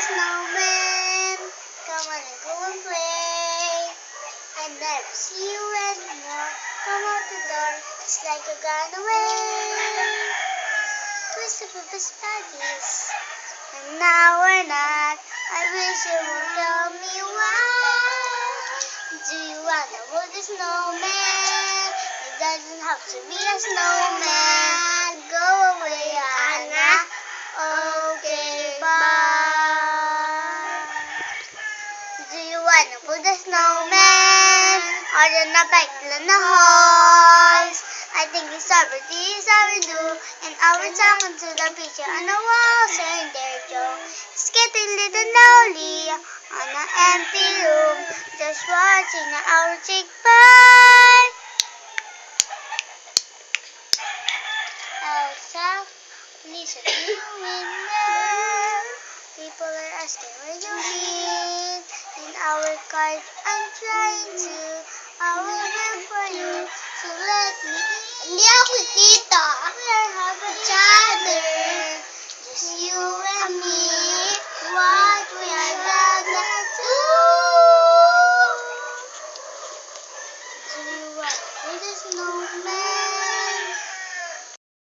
snowman. Come on and go and play. I never see you anymore. Come out the door, it's like you're gone away. Twist of his buddies, and now we're not. I wish you would tell me why. Do you wanna hold the snowman? It doesn't have to be a snowman. Go away, Anna. Okay, bye. Do you wanna put a snowman? Or in a bike in the halls? I think it's overdue, and we're talking to the picture on the wall, saying there, Joe. It's getting little lonely on an empty room, just watching our chick burn. Elsa, listen to the window. People are asking where you live. In our cars, I'm trying to. I will wait for you, so let me in. Hindi ako kita. We're having each other, just you and me. What we are gonna do? Do you want to the snow?